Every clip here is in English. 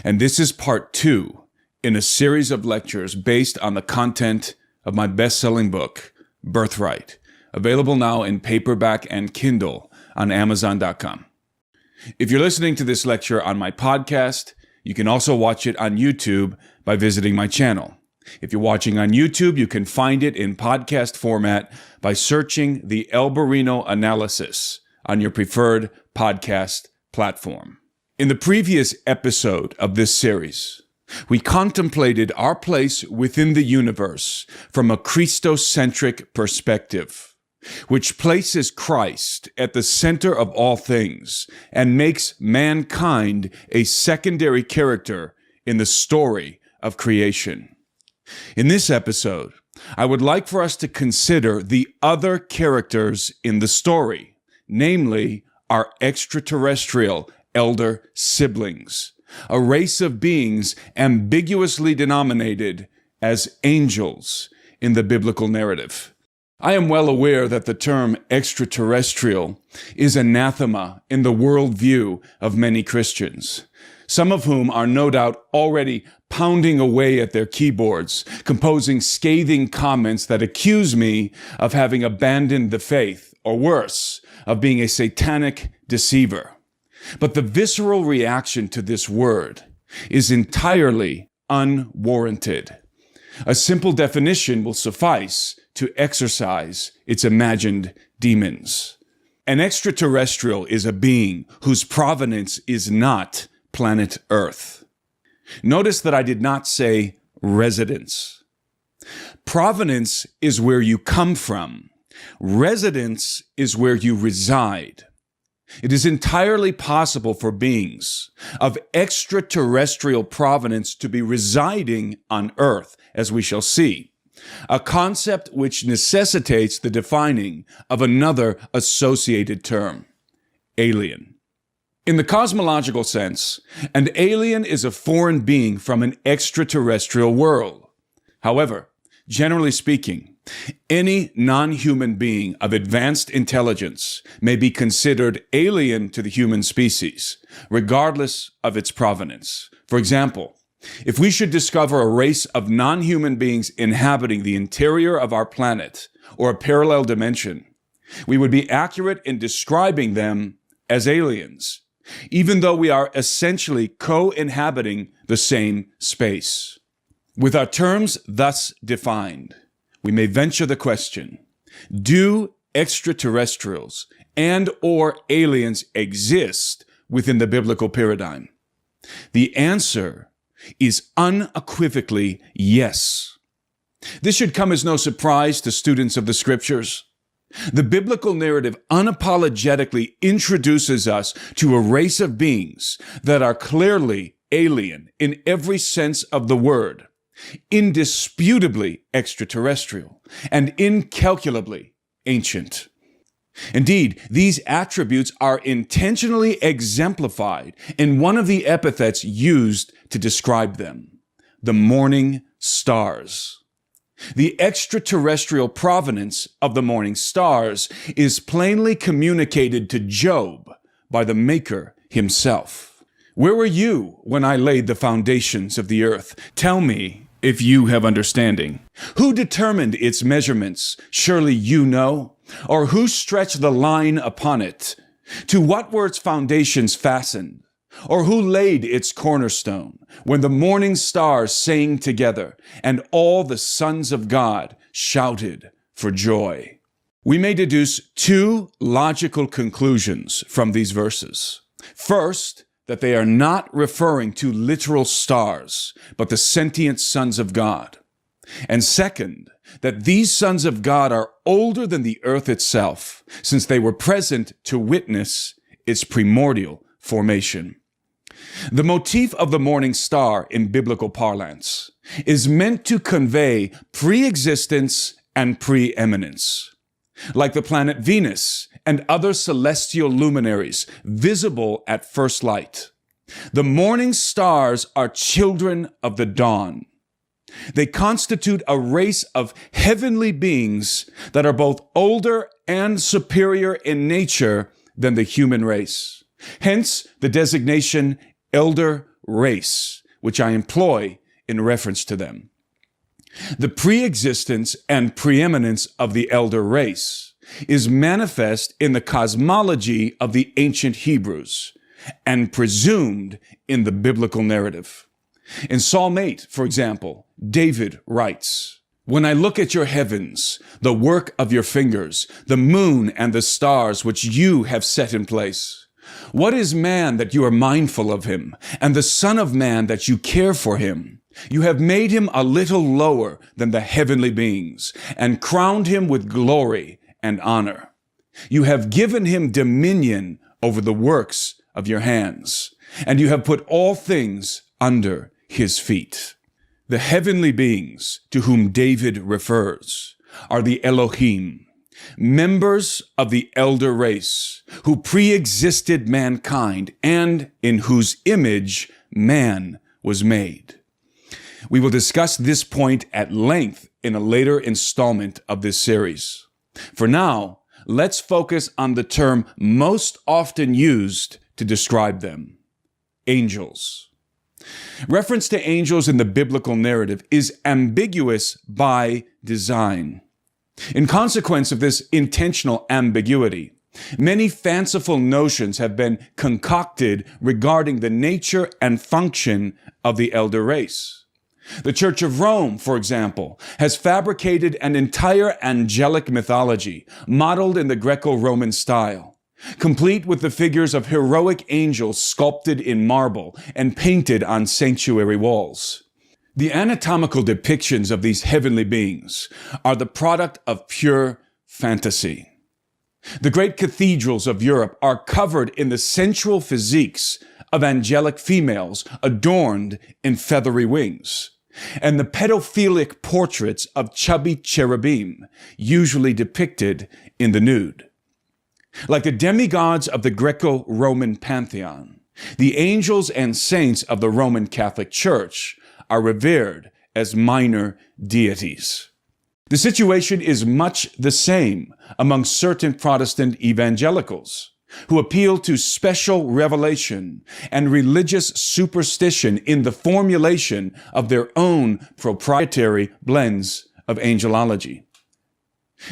and this is part 2 in a series of lectures based on the content of my best-selling book, Birthright, available now in paperback and Kindle on Amazon.com. If you're listening to this lecture on my podcast, you can also watch it on YouTube by visiting my channel. If you're watching on YouTube, you can find it in podcast format by searching the Alberino analysis on your preferred podcast platform. In the previous episode of this series, we contemplated our place within the universe from a Christocentric perspective, which places Christ at the center of all things and makes mankind a secondary character in the story of creation. In this episode, I would like for us to consider the other characters in the story, namely our extraterrestrial elder siblings, a race of beings ambiguously denominated as angels in the biblical narrative. I am well aware that the term extraterrestrial is anathema in the worldview of many Christians, some of whom are no doubt already pounding away at their keyboards, composing scathing comments that accuse me of having abandoned the faith, or worse, of being a satanic deceiver. But the visceral reaction to this word is entirely unwarranted. A simple definition will suffice to exorcise its imagined demons. An extraterrestrial is a being whose provenance is not planet Earth. Notice that I did not say residence. Provenance is where you come from. Residence is where you reside. It is entirely possible for beings of extraterrestrial provenance to be residing on Earth, as we shall see, a concept which necessitates the defining of another associated term, alien. In the cosmological sense, an alien is a foreign being from an extraterrestrial world. However, generally speaking, any non-human being of advanced intelligence may be considered alien to the human species, regardless of its provenance. For example, if we should discover a race of non-human beings inhabiting the interior of our planet or a parallel dimension, we would be accurate in describing them as aliens, even though we are essentially co-inhabiting the same space. With our terms thus defined, we may venture the question, do extraterrestrials and/or aliens exist within the biblical paradigm? The answer is unequivocally yes. This should come as no surprise to students of the scriptures. The biblical narrative unapologetically introduces us to a race of beings that are clearly alien in every sense of the word, indisputably extraterrestrial, and incalculably ancient. Indeed, these attributes are intentionally exemplified in one of the epithets used to describe them, the morning stars. The extraterrestrial provenance of the morning stars is plainly communicated to Job by the Maker himself. Where were you when I laid the foundations of the earth? Tell me if you have understanding. Who determined its measurements? Surely you know. Or who stretched the line upon it? To what were its foundations fastened? Or who laid its cornerstone when the morning stars sang together and all the sons of God shouted for joy? We may deduce two logical conclusions from these verses. First, that they are not referring to literal stars, but the sentient sons of God. And second, that these sons of God are older than the earth itself, since they were present to witness its primordial formation. The motif of the morning star in biblical parlance is meant to convey pre-existence and preeminence. Like the planet Venus and other celestial luminaries visible at first light, the morning stars are children of the dawn. They constitute a race of heavenly beings that are both older and superior in nature than the human race. Hence the designation elder race, which I employ in reference to them. The pre-existence and preeminence of the elder race is manifest in the cosmology of the ancient Hebrews and presumed in the biblical narrative. In Psalm 8, for example, David writes, "When I look at your heavens, the work of your fingers, the moon and the stars which you have set in place, what is man that you are mindful of him, and the son of man that you care for him? You have made him a little lower than the heavenly beings, and crowned him with glory and honor. You have given him dominion over the works of your hands, and you have put all things under his feet." The heavenly beings to whom David refers are the Elohim, members of the elder race, who pre-existed mankind and in whose image man was made. We will discuss this point at length in a later installment of this series. For now, let's focus on the term most often used to describe them: angels. Reference to angels in the biblical narrative is ambiguous by design. In consequence of this intentional ambiguity, many fanciful notions have been concocted regarding the nature and function of the elder race. The Church of Rome, for example, has fabricated an entire angelic mythology modeled in the Greco-Roman style, complete with the figures of heroic angels sculpted in marble and painted on sanctuary walls. The anatomical depictions of these heavenly beings are the product of pure fantasy. The great cathedrals of Europe are covered in the sensual physiques of angelic females adorned in feathery wings, and the pedophilic portraits of chubby cherubim, usually depicted in the nude. Like the demigods of the Greco-Roman pantheon, the angels and saints of the Roman Catholic Church are revered as minor deities. The situation is much the same among certain Protestant evangelicals, who appeal to special revelation and religious superstition in the formulation of their own proprietary blends of angelology.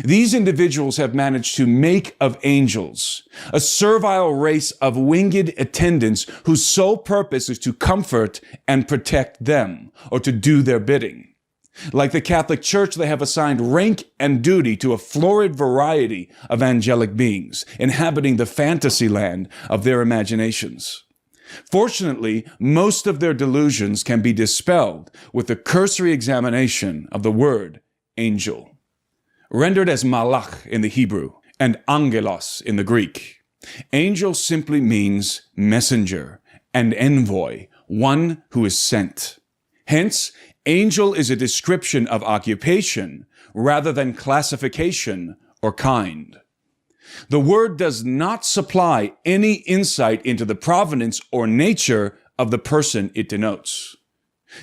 These individuals have managed to make of angels a servile race of winged attendants whose sole purpose is to comfort and protect them, or to do their bidding. Like the Catholic Church, they have assigned rank and duty to a florid variety of angelic beings inhabiting the fantasy land of their imaginations. Fortunately, most of their delusions can be dispelled with a cursory examination of the word angel. Rendered as malach in the Hebrew and angelos in the Greek, angel simply means messenger and envoy, one who is sent. Hence, angel is a description of occupation rather than classification or kind. The word does not supply any insight into the provenance or nature of the person it denotes.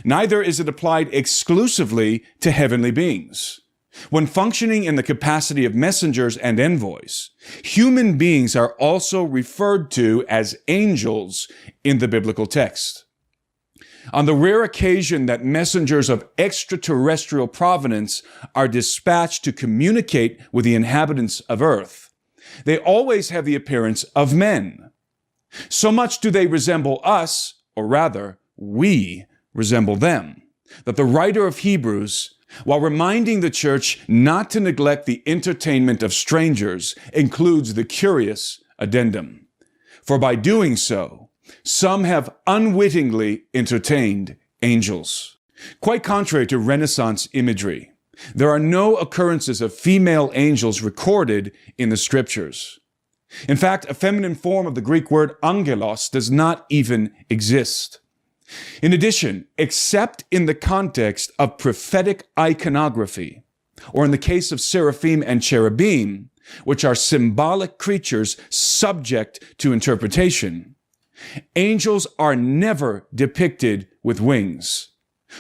Neither is it applied exclusively to heavenly beings. When functioning in the capacity of messengers and envoys, human beings are also referred to as angels in the biblical text. On the rare occasion that messengers of extraterrestrial provenance are dispatched to communicate with the inhabitants of earth, they always have the appearance of men. So much do they resemble us, or rather, we resemble them, that the writer of Hebrews, while reminding the church not to neglect the entertainment of strangers, includes the curious addendum. For by doing so, some have unwittingly entertained angels. Quite contrary to Renaissance imagery, there are no occurrences of female angels recorded in the scriptures. In fact, a feminine form of the Greek word angelos does not even exist. In addition, except in the context of prophetic iconography, or in the case of seraphim and cherubim, which are symbolic creatures subject to interpretation, angels are never depicted with wings.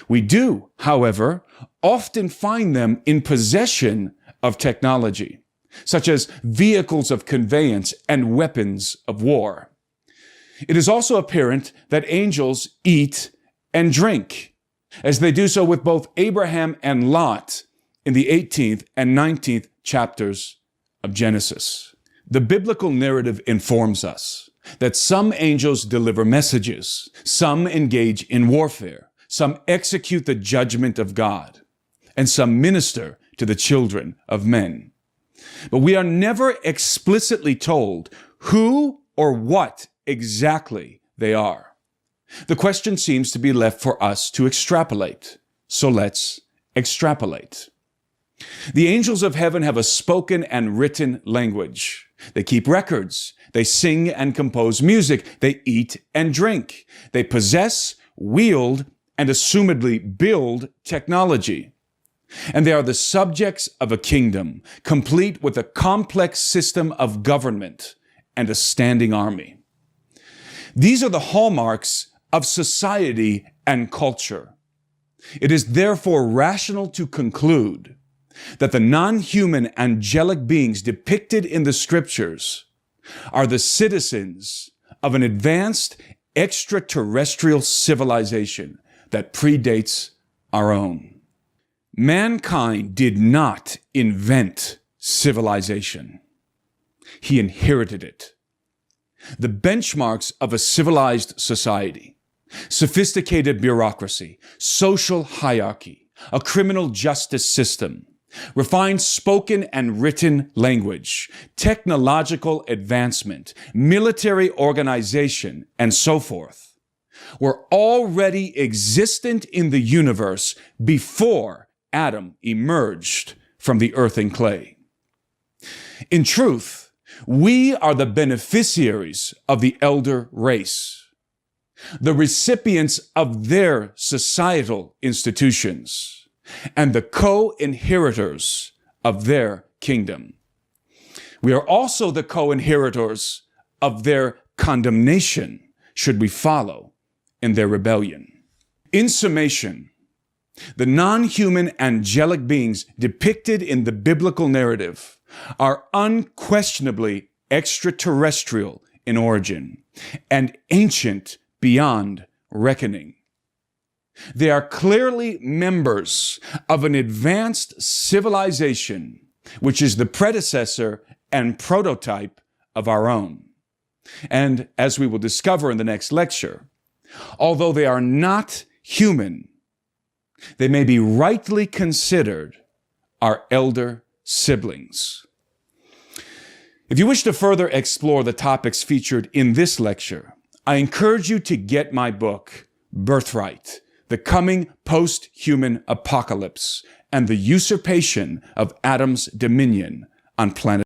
We do, however, often find them in possession of technology, such as vehicles of conveyance and weapons of war. It is also apparent that angels eat and drink, as they do so with both Abraham and Lot in the 18th and 19th chapters of Genesis. The biblical narrative informs us that some angels deliver messages, some engage in warfare, some execute the judgment of God, and some minister to the children of men. But we are never explicitly told who or what exactly they are. The question seems to be left for us to extrapolate. So let's extrapolate. The angels of heaven have a spoken and written language. They keep records. They sing and compose music. They eat and drink. They possess, wield, and assumedly build technology. And they are the subjects of a kingdom, complete with a complex system of government and a standing army. These are the hallmarks of society and culture. It is therefore rational to conclude that the non-human angelic beings depicted in the scriptures are the citizens of an advanced extraterrestrial civilization that predates our own. Mankind did not invent civilization. He inherited it. The benchmarks of a civilized society, sophisticated bureaucracy, social hierarchy, a criminal justice system, refined spoken and written language, technological advancement, military organization, and so forth, were already existent in the universe before Adam emerged from the earth and clay. In truth, we are the beneficiaries of the elder race, the recipients of their societal institutions, and the co-inheritors of their kingdom. We are also the co-inheritors of their condemnation, should we follow in their rebellion. In summation, the non-human angelic beings depicted in the biblical narrative are unquestionably extraterrestrial in origin and ancient beyond reckoning. They are clearly members of an advanced civilization, which is the predecessor and prototype of our own. And as we will discover in the next lecture, although they are not human, they may be rightly considered our elder siblings. If you wish to further explore the topics featured in this lecture, I encourage you to get my book, Birthright: The Coming Post-Human Apocalypse and the Usurpation of Adam's Dominion on Planet